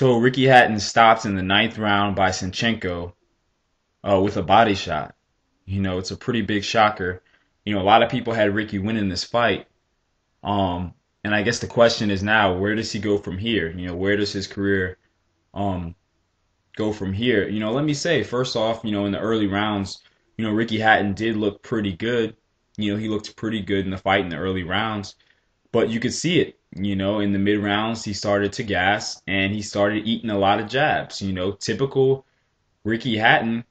So Ricky Hatton stopped in the ninth round by Senchenko with a body shot. It's a pretty big shocker. A lot of people had Ricky winning this fight. Um, and I guess the question is now, where does he go from here? Where does his career um go from here? Let me say, first off, in the early rounds, Ricky Hatton did look pretty good. He looked pretty good in the fight in the early rounds, but you could see it. In the mid rounds, he started to gas and he started eating a lot of jabs. Typical Ricky Hatton.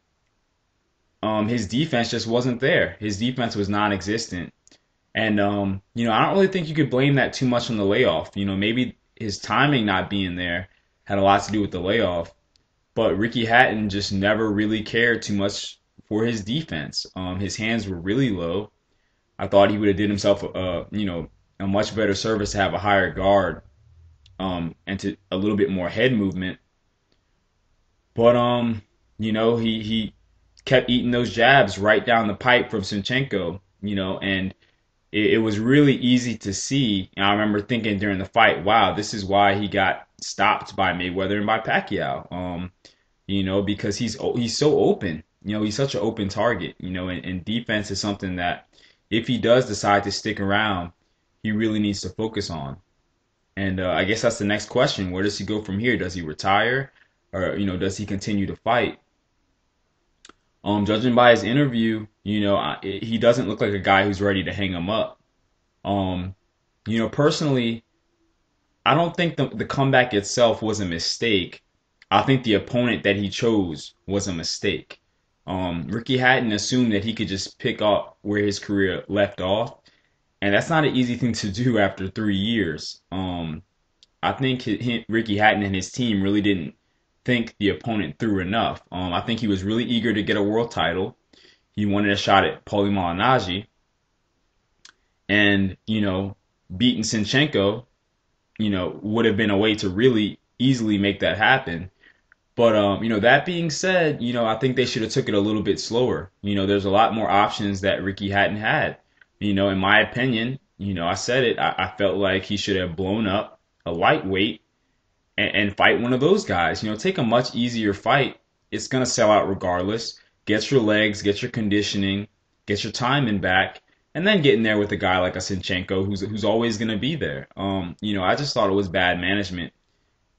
His defense just wasn't there. His defense was non-existent. And I don't really think you could blame that too much on the layoff. Maybe his timing not being there had a lot to do with the layoff. But Ricky Hatton just never really cared too much for his defense. His hands were really low. I thought he would have did himself a much better service to have a higher guard and to a little bit more head movement. But he kept eating those jabs right down the pipe from Senchenko. And it was really easy to see. And I remember thinking during the fight, wow, this is why he got stopped by Mayweather and by Pacquiao. Because he's so open. He's such an open target. And defense is something that if he does decide to stick around, he really needs to focus on. And I guess that's the next question. Where does he go from here? Does he retire, or does he continue to fight? Judging by his interview, he doesn't look like a guy who's ready to hang him up. Personally, I don't think the comeback itself was a mistake. I think the opponent that he chose was a mistake. Ricky Hatton assumed that he could just pick up where his career left off, and that's not an easy thing to do after 3 years. I think Ricky Hatton and his team really didn't think the opponent threw enough. I think he was really eager to get a world title. He wanted a shot at Paulie Malignaggi. And, beating Senchenko, would have been a way to really easily make that happen. But, that being said, I think they should have took it a little bit slower. There's a lot more options that Ricky Hatton had. In my opinion, I said it, I felt like he should have blown up a lightweight and fight one of those guys. Take a much easier fight. It's going to sell out regardless. Get your legs, get your conditioning, get your timing back, and then get in there with a guy like a Senchenko who's always going to be there. I just thought it was bad management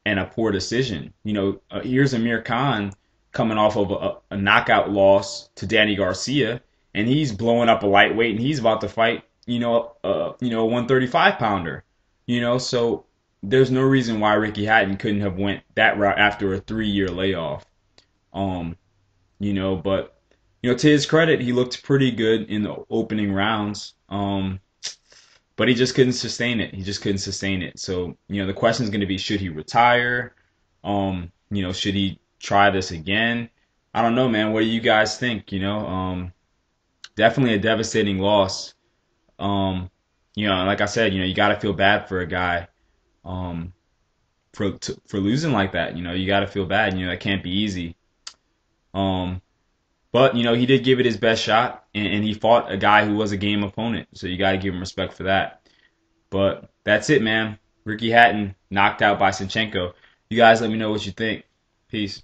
and a poor decision. Here's Amir Khan coming off of a knockout loss to Danny Garcia, and he's blowing up a lightweight, and he's about to fight, a 135 pounder. So there's no reason why Ricky Hatton couldn't have went that route after a 3-year layoff. But to his credit, he looked pretty good in the opening rounds. But he just couldn't sustain it. So, the question is going to be, should he retire? Should he try this again? I don't know, man. What do you guys think? Definitely a devastating loss. Like I said, you got to feel bad for a guy for losing like that. You got to feel bad. That can't be easy. But he did give it his best shot, and he fought a guy who was a game opponent. So you got to give him respect for that. But that's it, man. Ricky Hatton knocked out by Senchenko. You guys let me know what you think. Peace.